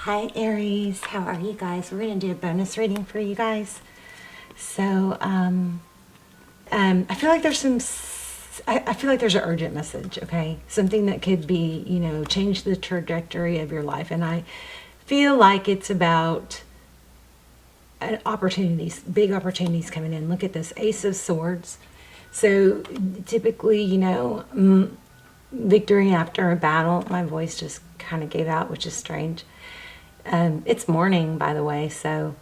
Hi Aries, how are you guys? We're going to do a bonus reading for you guys. So, I feel like there's I feel like there's an urgent message, okay? Something that could be, change the trajectory of your life. And I feel like it's about opportunities, big opportunities coming in. Look at this, Ace of Swords. So typically, victory after a battle. My voice just kind of gave out, which is strange. It's morning, by the way, so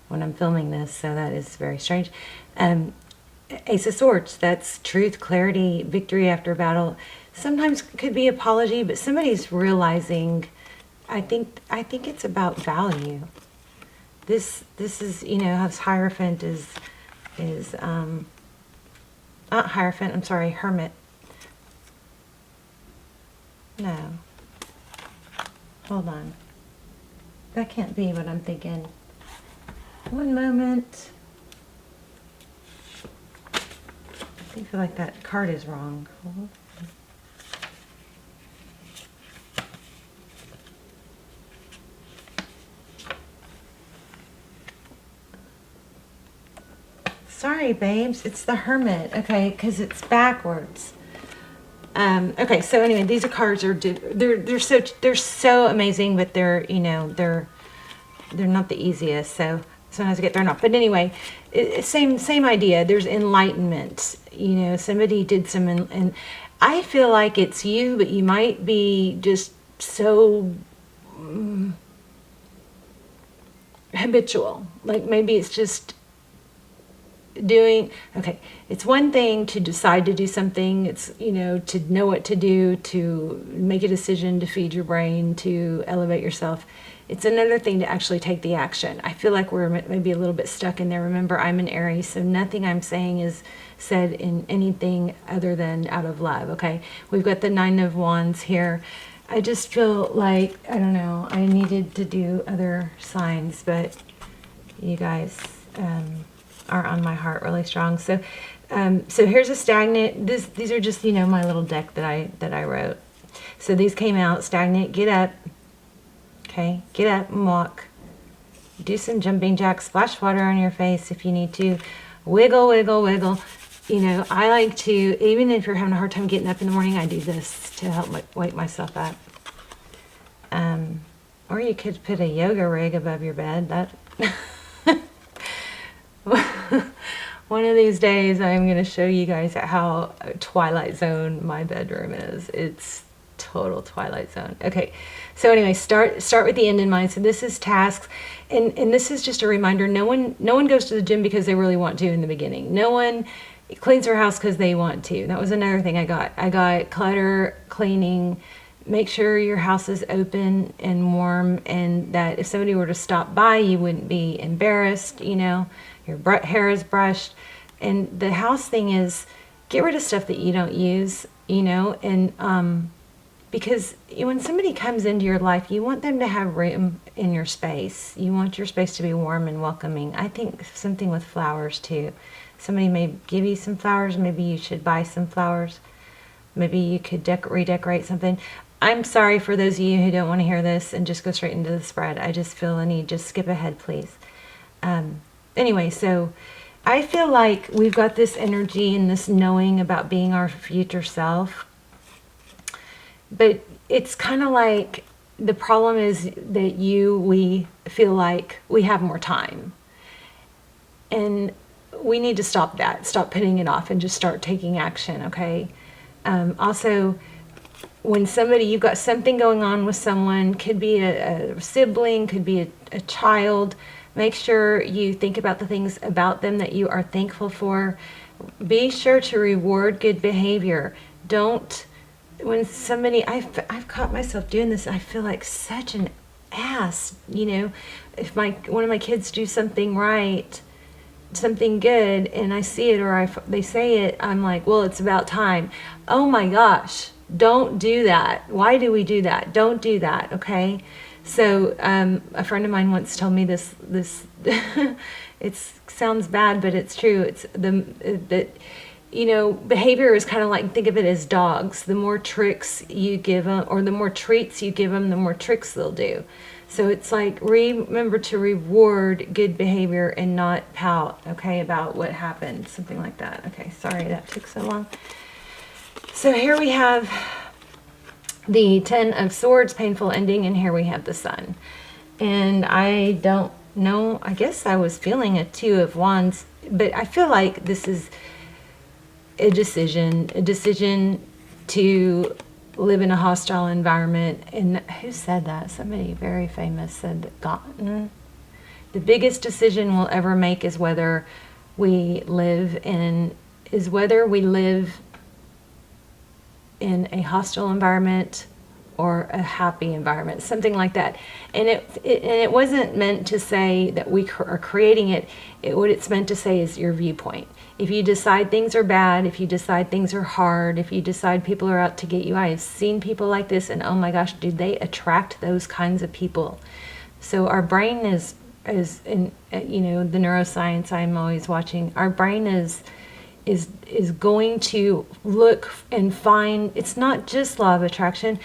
when I'm filming this, so that is very strange. Ace of Swords, that's truth, clarity, victory after battle. Sometimes could be apology, but somebody's realizing, I think it's about value. This is, how Hierophant is not Hierophant, I'm sorry, Hermit. No. Hold on. That can't be what I'm thinking. One moment. I feel like that card is wrong. Sorry, babes. It's the Hermit. Okay, because it's backwards. Okay, so anyway, these are cards they're so amazing, but they're not the easiest. So sometimes I get thrown off. But anyway, same idea. There's enlightenment. Somebody did some, and I feel like it's you, but you might be just so habitual. Like maybe it's just it's one thing to decide to do something. It's to know what to do, to make a decision, to feed your brain, to elevate yourself. It's another thing to actually take the action. I feel like we're maybe a little bit stuck in there. Remember, I'm an Aries, so nothing I'm saying is said in anything other than out of love. Okay, we've got the Nine of Wands here. I just feel like, I don't know, I needed to do other signs, but you guys are on my heart really strong. So so here's a stagnant. These are just my little deck that I wrote. So these came out. Stagnant, get up. Okay, get up and walk. Do some jumping jacks, splash water on your face if you need to. Wiggle, wiggle, wiggle. I like to, even if you're having a hard time getting up in the morning, I do this to help wake myself up. Or you could put a yoga rig above your bed. That one of these days I'm going to show you guys how Twilight Zone my bedroom is. It's total Twilight Zone. Okay, so anyway, start with the end in mind. So this is tasks, and this is just a reminder. No one goes to the gym because they really want to in the beginning. No one cleans their house because they want to. That was another thing I got clutter cleaning. Make sure your house is open and warm, and that if somebody were to stop by, you wouldn't be embarrassed. Your hair is brushed. And the house thing is, get rid of stuff that you don't use, and because when somebody comes into your life, you want them to have room in your space. You want your space to be warm and welcoming. I think something with flowers too. Somebody may give you some flowers. Maybe you should buy some flowers. Maybe you could redecorate something. I'm sorry for those of you who don't want to hear this and just go straight into the spread. I just feel the need. Just skip ahead, please. Anyway, so I feel like we've got this energy and this knowing about being our future self. But it's kind of like the problem is that we feel like we have more time. And we need to stop that. Stop putting it off and just start taking action, okay? Also, when you've got something going on with someone, could be a sibling, could be a child, make sure you think about the things about them that you are thankful for. Be sure to reward good behavior. When somebody, I've caught myself doing this, I feel like such an ass, if one of my kids do something right, something good, and I see it or they say it, I'm like, well, it's about time. Oh my gosh, don't do that. Why do we do that? Don't do that, okay? So a friend of mine once told me this it sounds bad, but it's true. It's behavior is kind of like, think of it as dogs. The more tricks you give them, or the more treats you give them, the more tricks they'll do. So it's like, remember to reward good behavior and not pout, okay, about what happened. Something like that. Okay, sorry that took so long. So here we have the Ten of Swords, painful ending, and here we have the Sun. And I don't know, I guess I was feeling a Two of Wands, but I feel like this is a decision to live in a hostile environment. And who said that? Somebody very famous said that the biggest decision we'll ever make is whether we live in a hostile environment or a happy environment, something like that. And it wasn't meant to say that we are creating it. What it's meant to say is your viewpoint. If you decide things are bad, if you decide things are hard, if you decide people are out to get you, I have seen people like this, and oh my gosh, do they attract those kinds of people. So our brain is in, you know, the neuroscience I'm always watching, our brain is going to look and find, it's not just law of attraction.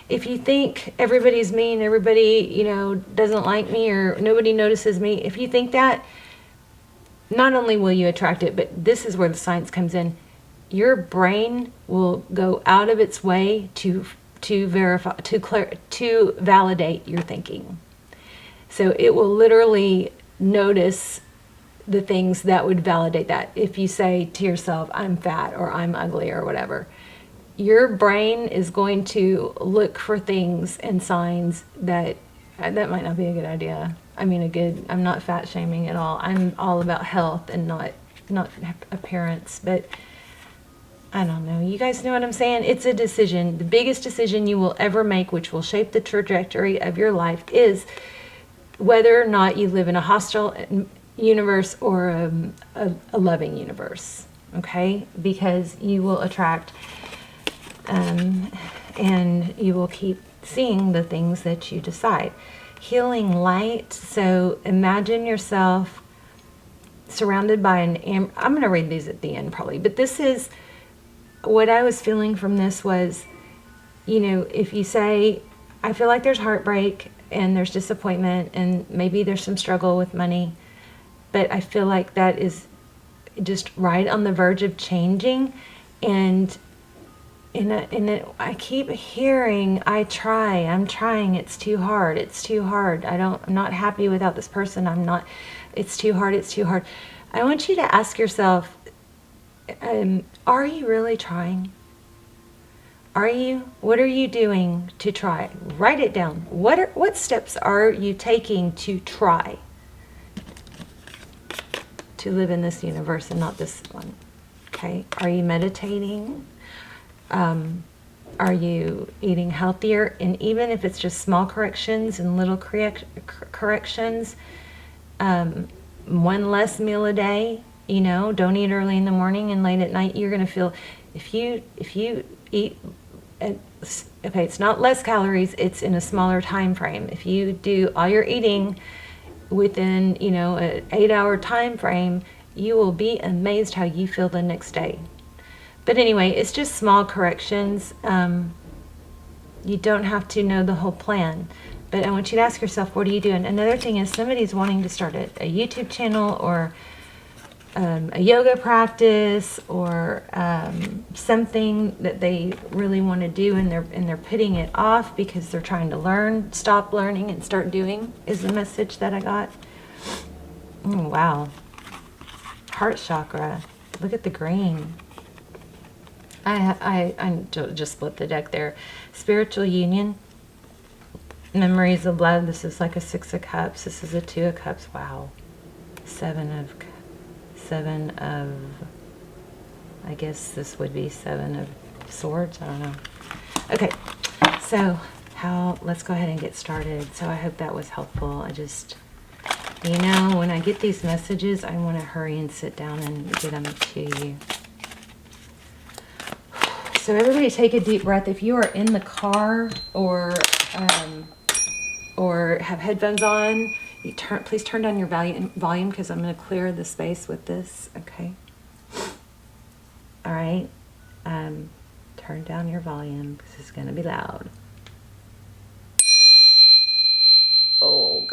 If you think everybody's mean, everybody, you know, doesn't like me, or nobody notices me, if you think that, not only will you attract it, but this is where the science comes in. Your brain will go out of its way to verify, to validate your thinking. So it will literally notice the things that would validate that. If you say to yourself, I'm fat or I'm ugly or whatever, your brain is going to look for things and signs that might not be a good idea. I mean, I'm not fat shaming at all. I'm all about health and not appearance, but I don't know. You guys know what I'm saying? It's a decision. The biggest decision you will ever make, which will shape the trajectory of your life, is whether or not you live in a hostile universe or a loving universe, okay? Because you will attract and you will keep seeing the things that you decide. Healing light. So imagine yourself surrounded by I'm going to read these at the end probably, but this is what I was feeling from this was, you know, if you say, I feel like there's heartbreak and there's disappointment and maybe there's some struggle with money, but I feel like that is just right on the verge of changing. And I keep hearing, I'm trying, it's too hard, I'm not happy without this person, it's too hard. I want you to ask yourself, are you really trying? What are you doing to try? Write it down. What steps are you taking to try to live in this universe and not this one? Okay. Are you meditating? Are you eating healthier? And even if it's just small corrections and little corrections, one less meal a day, you know, don't eat early in the morning and late at night. You're going to feel, if you eat, okay, it's not less calories, it's in a smaller time frame. If you do all your eating within, you know, an 8-hour time frame, you will be amazed how you feel the next day. But anyway, it's just small corrections. You don't have to know the whole plan. But I want you to ask yourself, what are you doing? Another thing is somebody's wanting to start a YouTube channel or a yoga practice or something that they really want to do, and they're putting it off because they're trying to stop learning and start doing, is the message that I got. Oh, wow. Heart chakra. Look at the green. I just split the deck there. Spiritual union. Memories of love. This is like a 6 of cups. This is a 2 of cups. Wow. 7 of, I guess this would be 7 of swords. I don't know. Okay. So let's go ahead and get started. So I hope that was helpful. You know, when I get these messages, I want to hurry and sit down and get them to you. So everybody take a deep breath. If you are in the car or have headphones on, please turn down your volume because I'm going to clear the space with this. Okay. All right. Turn down your volume because it's going to be loud.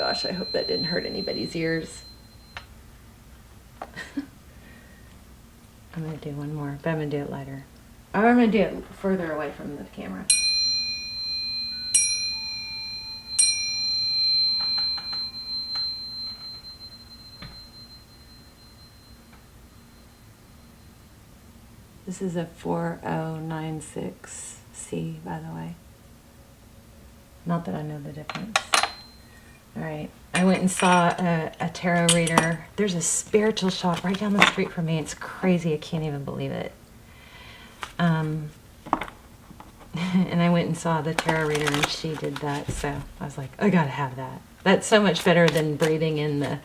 gosh, I hope that didn't hurt anybody's ears. I'm going to do one more, but I'm going to do it lighter. Or I'm going to do it further away from the camera. This is a 4096C, by the way. Not that I know the difference. All right. I went and saw a tarot reader. There's a spiritual shop right down the street from me. It's crazy. I can't even believe it. And I went and saw the tarot reader, and she did that. So I was like, I gotta have that. That's so much better than breathing in the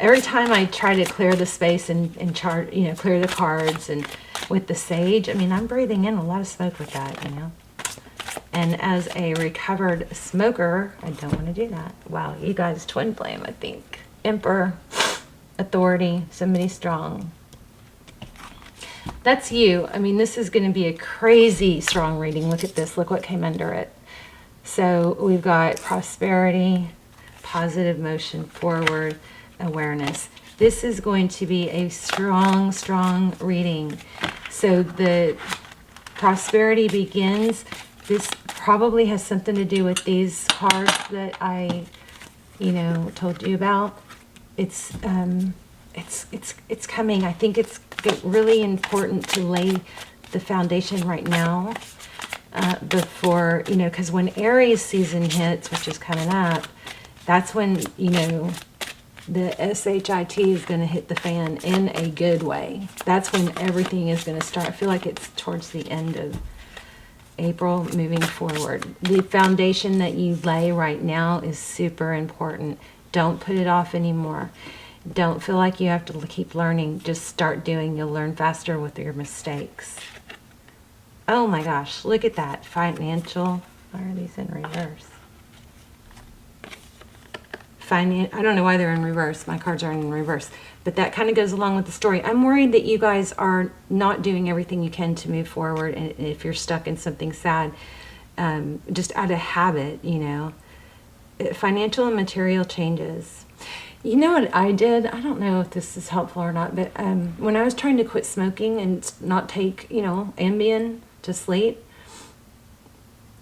every time I try to clear the space and chart, clear the cards, and with the sage, I mean, I'm breathing in a lot of smoke with that, And as a recovered smoker, I don't want to do that. Wow, you guys, twin flame, I think. Emperor, authority, somebody strong. That's you. I mean, this is going to be a crazy strong reading. Look at this. Look what came under it. So we've got prosperity, positive motion forward, awareness. This is going to be a strong, strong reading. So the prosperity begins. This probably has something to do with these cards that I, told you about. It's coming. I think it's really important to lay the foundation right now before, because when Aries season hits, which is coming up, that's when, the SHIT is going to hit the fan in a good way. That's when everything is going to start. I feel like it's towards the end of April moving forward. The foundation that you lay right now is super important. Don't put it off anymore. Don't feel like you have to keep learning. Just start doing. You'll learn faster with your mistakes. Oh my gosh, look at that. Financial. Why are these in reverse? I don't know why they're in reverse. My cards are in reverse. But that kind of goes along with the story. I'm worried that you guys are not doing everything you can to move forward. And if you're stuck in something sad, just out of habit, Financial and material changes. You know what I did? I don't know if this is helpful or not, but when I was trying to quit smoking and not take, Ambien to sleep,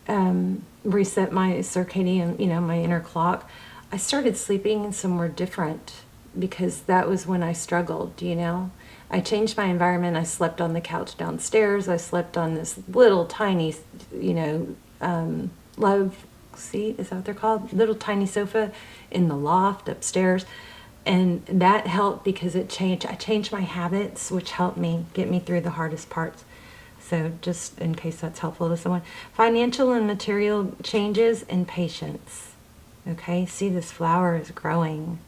reset my circadian, my inner clock, I started sleeping somewhere different because that was when I struggled, I changed my environment. I slept on the couch downstairs. I slept on this little tiny, love seat, is that what they're called? Little tiny sofa in the loft upstairs. And that helped because I changed my habits, which helped me get me through the hardest parts. So just in case that's helpful to someone. Financial and material changes and patience. Okay, see, this flower is growing.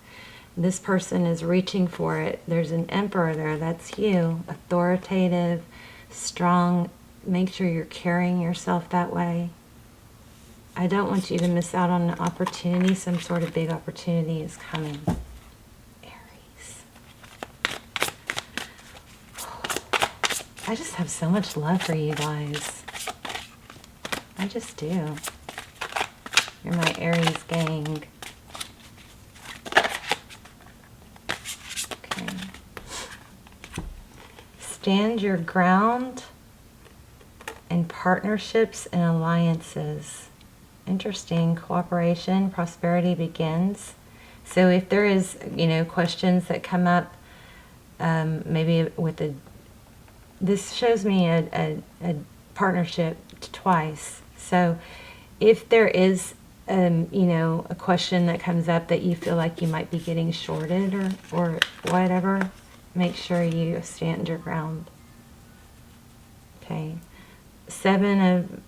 This person is reaching for it. There's an emperor there. That's you. Authoritative, strong. Make sure you're carrying yourself that way. I don't want you to miss out on an opportunity. Some sort of big opportunity is coming. Aries. I just have so much love for you guys. I just do. You're my Aries gang. Okay. Stand your ground in partnerships and alliances. Interesting. Cooperation, prosperity begins. So if there is, questions that come up, maybe with this shows me a partnership twice. So if there is, a question that comes up that you feel like you might be getting shorted or whatever, make sure you stand your ground. Okay. Seven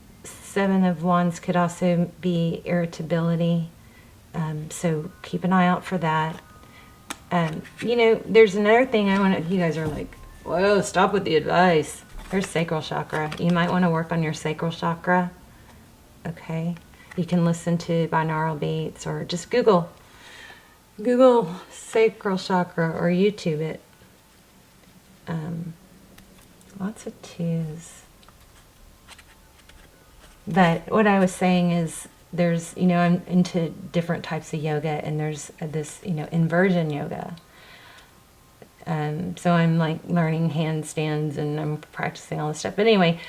of Wands could also be irritability. So keep an eye out for that. There's another thing you guys are like, whoa, stop with the advice. There's sacral chakra. You might want to work on your sacral chakra. Okay. You can listen to binaural beats or just Google sacral chakra or YouTube it. Lots of twos. But what I was saying is there's, you know, I'm into different types of yoga, and there's this, you know, inversion yoga. So I'm like learning handstands and I'm practicing all this stuff. But anyway,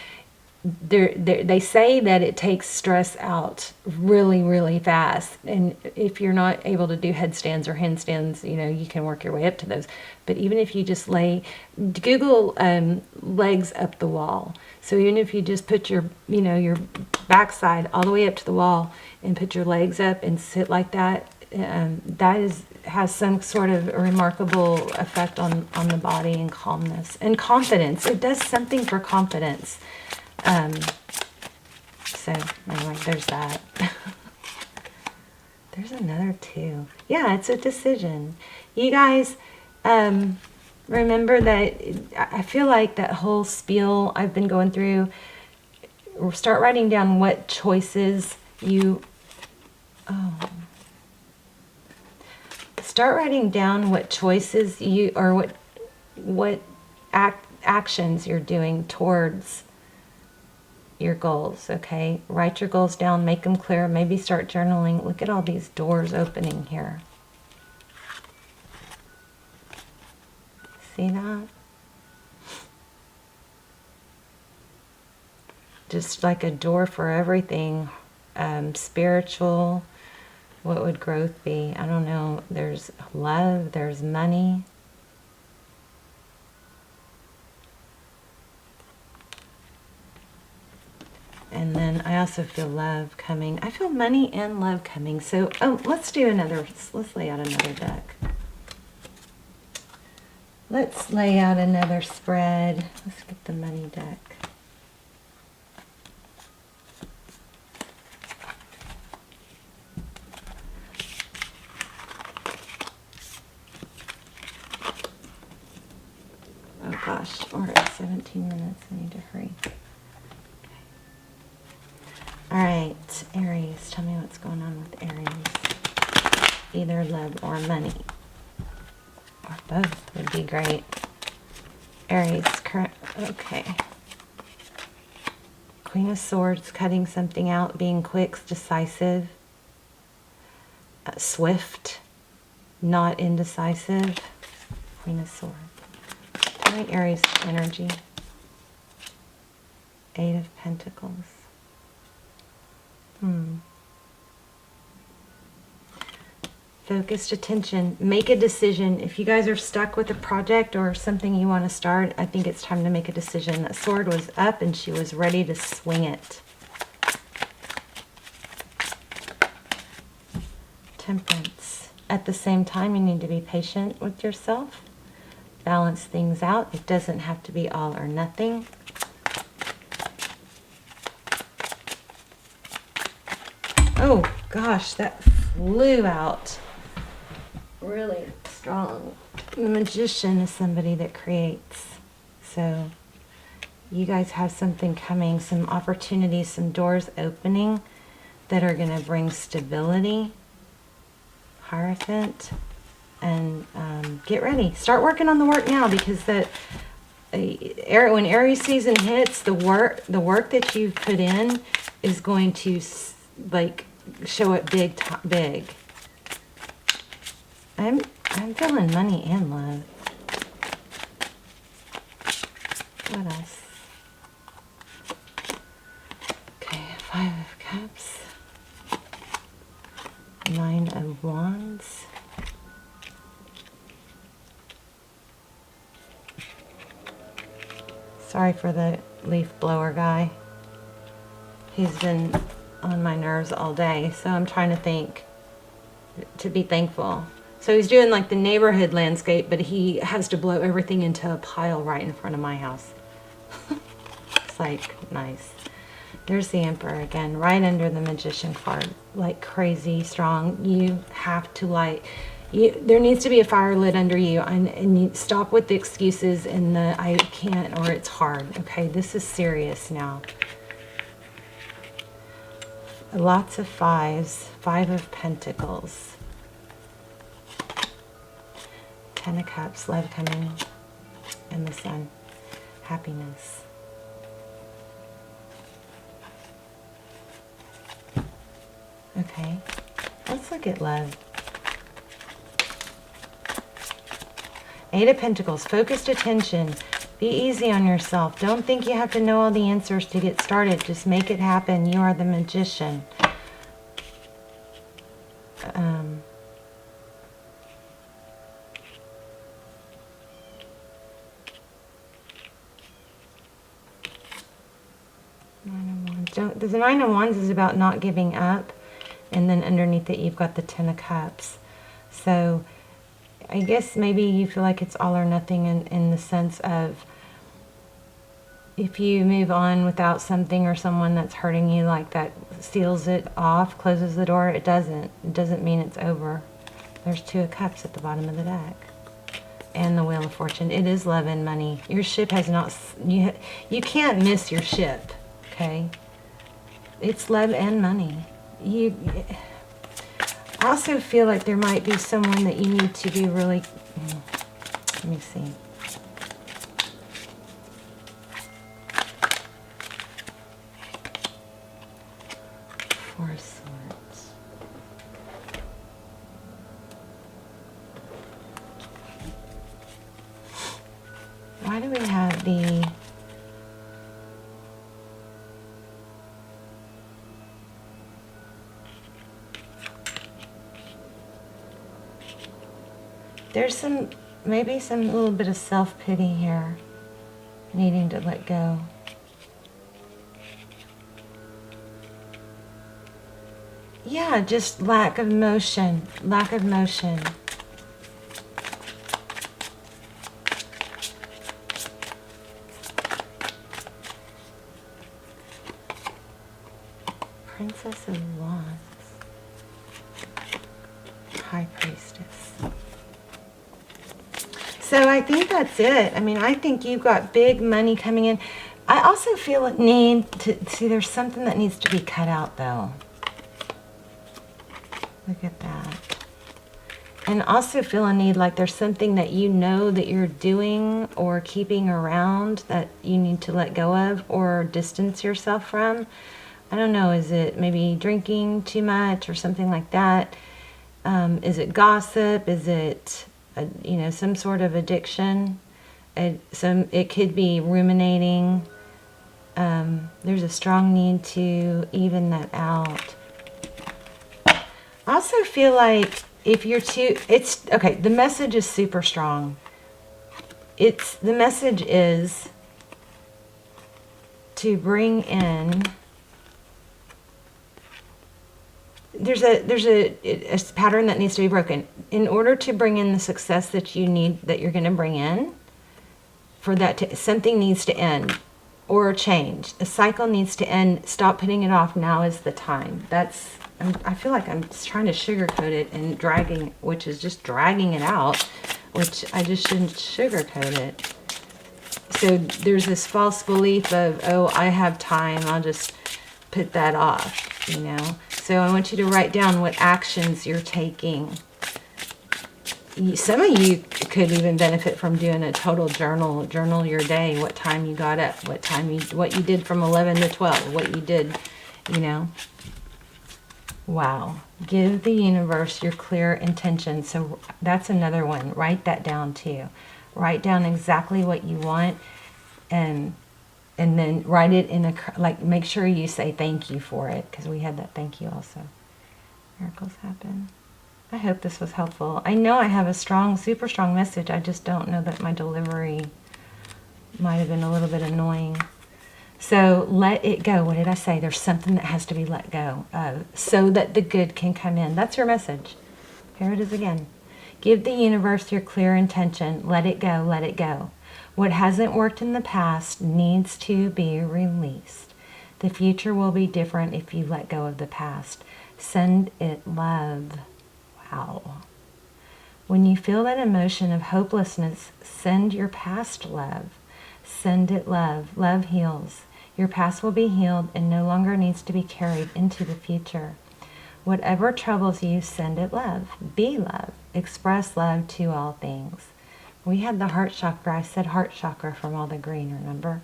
they say that it takes stress out really, really fast. And if you're not able to do headstands or handstands, you know, you can work your way up to those. But even if you just Google legs up the wall. So even if you just put your, you know, your backside all the way up to the wall and put your legs up and sit like that, has some sort of a remarkable effect on the body and calmness and confidence. It does something for confidence. So anyway, there's that. There's another too. Yeah, it's a decision. You guys, remember that I feel like that whole spiel I've been going through, start writing down what choices you, start writing down what choices you, or what actions you're doing towards your goals, okay? Write your goals down, make them clear, maybe start journaling. Look at all these doors opening here. See that? Just like a door for everything. Spiritual. What would growth be? I don't know. There's love, there's money. And then I also feel love coming. I feel money and love coming. So, let's lay out another deck. Let's lay out another spread. Let's get the money deck. Oh gosh, we're at 17 minutes. I need to hurry. All right, Aries, tell me what's going on with Aries. Either love or money. Or both would be great. Aries, okay. Queen of Swords, cutting something out, being quick, decisive, swift, not indecisive. Queen of Swords. All right, Aries energy. Eight of Pentacles. Focused attention. Make a decision. If you guys are stuck with a project or something you want to start, I think it's time to make a decision. That sword was up and she was ready to swing it. Temperance. At the same time, you need to be patient with yourself. Balance things out. It doesn't have to be all or nothing. Oh gosh, that flew out really strong. The Magician is somebody that creates. So you guys have something coming, some opportunities, some doors opening that are going to bring stability. Hierophant. And get ready. Start working on the work now, because that when Aries season hits, the work that you've put in is going to like show it big. I'm feeling money and love. What else? Okay, 5 of Cups. 9 of Wands. Sorry for the leaf blower guy. He's been on my nerves all day, so I'm trying to be thankful. So he's doing like the neighborhood landscape, but he has to blow everything into a pile right in front of my house. It's like, nice. There's the Emperor again, right under the Magician card, like crazy strong. You have to there needs to be a fire lit under you, and you stop with the excuses and the I can't or it's hard. Okay, this is serious now. Lots of 5s. 5 of Pentacles. 10 of Cups, love coming, and the Sun. Okay, let's look at love. Eight of Pentacles, focused attention. Be easy on yourself. Don't think you have to know all the answers to get started. Just make it happen. You are the magician. The Nine of Wands is about not giving up, and then underneath it you've got the Ten of Cups. So I guess maybe you feel like it's all or nothing in the sense of, if you move on without something or someone that's hurting you, like that seals it off, closes the door, it doesn't mean it's over. There's Two of Cups at the bottom of the deck. And the Wheel of Fortune. It is love and money. Your ship has not, you can't miss your ship, okay? It's love and money. I also feel like there might be someone that you need to be really, let me see. Four of Swords. Why do we have the there's maybe some little bit of self-pity here, needing to let go. Yeah, just lack of motion, lack of motion. Princess of Wands. High Priestess. So I think that's it. I mean, I think you've got big money coming in. I also feel a need to, see, there's something that needs to be cut out though. Look at that. And also feel a need, like there's something that you know that you're doing or keeping around that you need to let go of or distance yourself from. I don't know, is it maybe drinking too much or something like that? Is it gossip? Is it, some sort of addiction? It could be ruminating. There's a strong need to even that out. I also feel like if you're too, okay, the message is super strong. The message is to bring in, there's a pattern that needs to be broken. In order to bring in the success that you need, that you're going to bring in, for that to, something needs to end or change. A cycle needs to end. Stop putting it off. Now is the time. I feel like I'm just trying to sugarcoat it and dragging, which is just dragging it out, which I just shouldn't sugarcoat it. So there's this false belief of, oh, I have time, I'll just put that off, So I want you to write down what actions you're taking. Some of you could even benefit from doing a total journal your day, what time you got up, what you did from 11 to 12, what you did, Wow. Give the universe your clear intention. So that's another one. Write that down too. Write down exactly what you want, and then write it in make sure you say thank you for it, because we had that thank you also. Miracles happen. I hope this was helpful. I know I have a super strong message. I just don't know that my delivery might have been a little bit annoying. So let it go. What did I say? There's something that has to be let go of so that the good can come in. That's your message. Here it is again. Give the universe your clear intention. Let it go. Let it go. What hasn't worked in the past needs to be released. The future will be different if you let go of the past. Send it love. Wow. When you feel that emotion of hopelessness, send your past love. Send it love. Love heals. Your past will be healed and no longer needs to be carried into the future. Whatever troubles you, send it love. Be love. Express love to all things. We had the heart chakra. I said heart chakra from all the green, remember?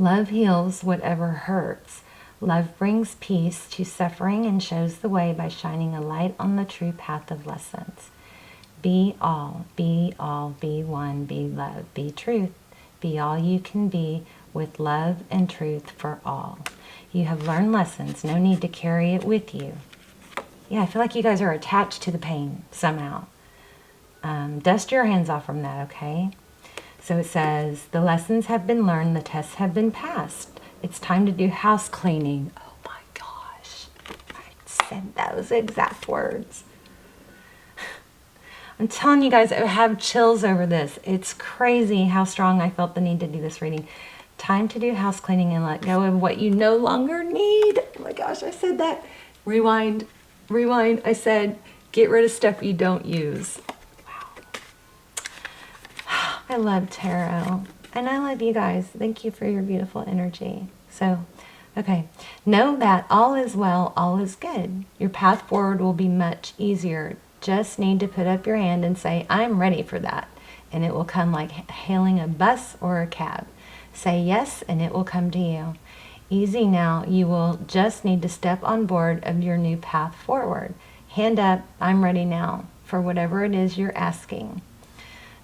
Love heals whatever hurts. Love brings peace to suffering and shows the way by shining a light on the true path of lessons. Be all, be one, be love, be truth. Be all you can be with love and truth for all. You have learned lessons, no need to carry it with you. Yeah, I feel like you guys are attached to the pain somehow. Dust your hands off from that, okay? So it says, the lessons have been learned, the tests have been passed. It's time to do house cleaning. Oh my gosh, I said those exact words. I'm telling you guys, I have chills over this. It's crazy how strong I felt the need to do this reading. Time to do house cleaning and let go of what you no longer need. Oh my gosh, I said that. Rewind. I said, get rid of stuff you don't use. I love tarot, and I love you guys. Thank you for your beautiful energy. So, okay, know that all is well, all is good. Your path forward will be much easier. Just need to put up your hand and say, I'm ready for that. And it will come like hailing a bus or a cab. Say yes, and it will come to you. Easy now, you will just need to step on board of your new path forward. Hand up, I'm ready now, for whatever it is you're asking.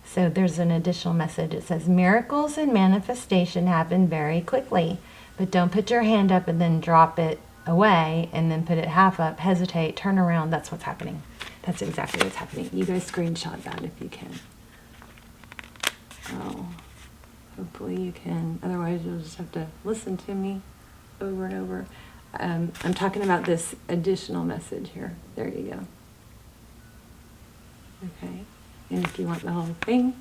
So there's an additional message. It says, miracles and manifestation happen very quickly, but don't put your hand up and then drop it away and then put it half up, hesitate, turn around. That's what's happening. That's exactly what's happening. You guys screenshot that if you can. Oh, hopefully you can. Otherwise, you'll just have to listen to me over and over. I'm talking about this additional message here. There you go. Okay. And if you want the whole thing,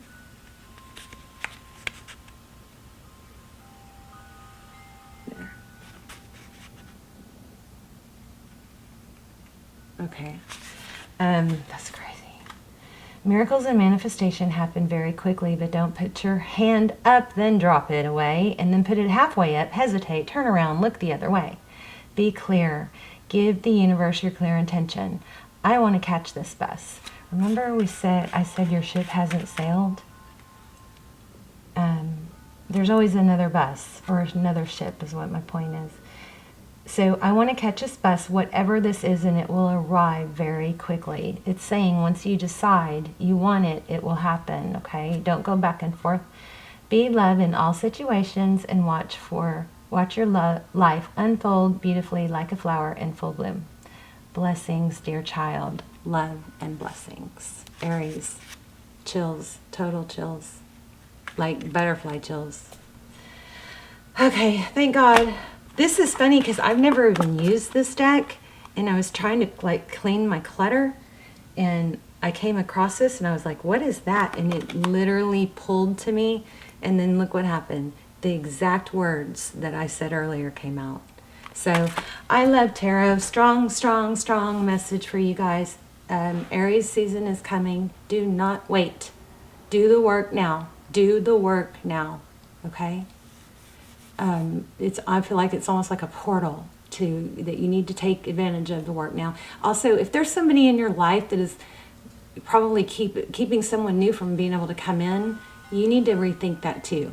there. Okay. That's crazy. Miracles and manifestation happen very quickly, but don't put your hand up, then drop it away, and then put it halfway up, hesitate, turn around, look the other way. Be clear. Give the universe your clear intention. I want to catch this bus. Remember I said your ship hasn't sailed? There's always another bus or another ship is what my point is. So I want to catch this bus, whatever this is, and it will arrive very quickly. It's saying once you decide you want it, it will happen, okay? Don't go back and forth. Be love in all situations and watch your life unfold beautifully like a flower in full bloom. Blessings, dear child. Love and blessings. Aries. Chills. Total chills. Like butterfly chills. Okay, thank God. This is funny because I've never even used this deck, and I was trying to like clean my clutter, and I came across this and I was like, what is that? And it literally pulled to me, and then look what happened. The exact words that I said earlier came out. So I love tarot. Strong, strong, strong message for you guys. Aries season is coming. Do not wait. Do the work now. Do the work now. Okay? I feel like it's almost like a portal that you need to take advantage of the work now. Also, if there's somebody in your life that is probably keeping someone new from being able to come in, you need to rethink that too.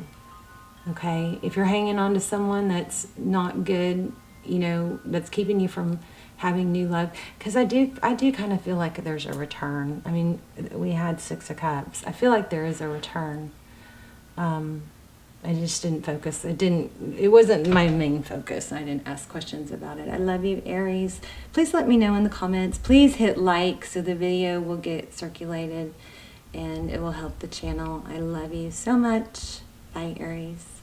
Okay? If you're hanging on to someone that's not good, that's keeping you from having new love, because I do kind of feel like there's a return. I mean, we had 6 of Cups. I feel like there is a return. I just didn't focus. It wasn't my main focus. I didn't ask questions about it. I love you, Aries. Please let me know in the comments. Please hit like so the video will get circulated and it will help the channel. I love you so much. Bye, Aries.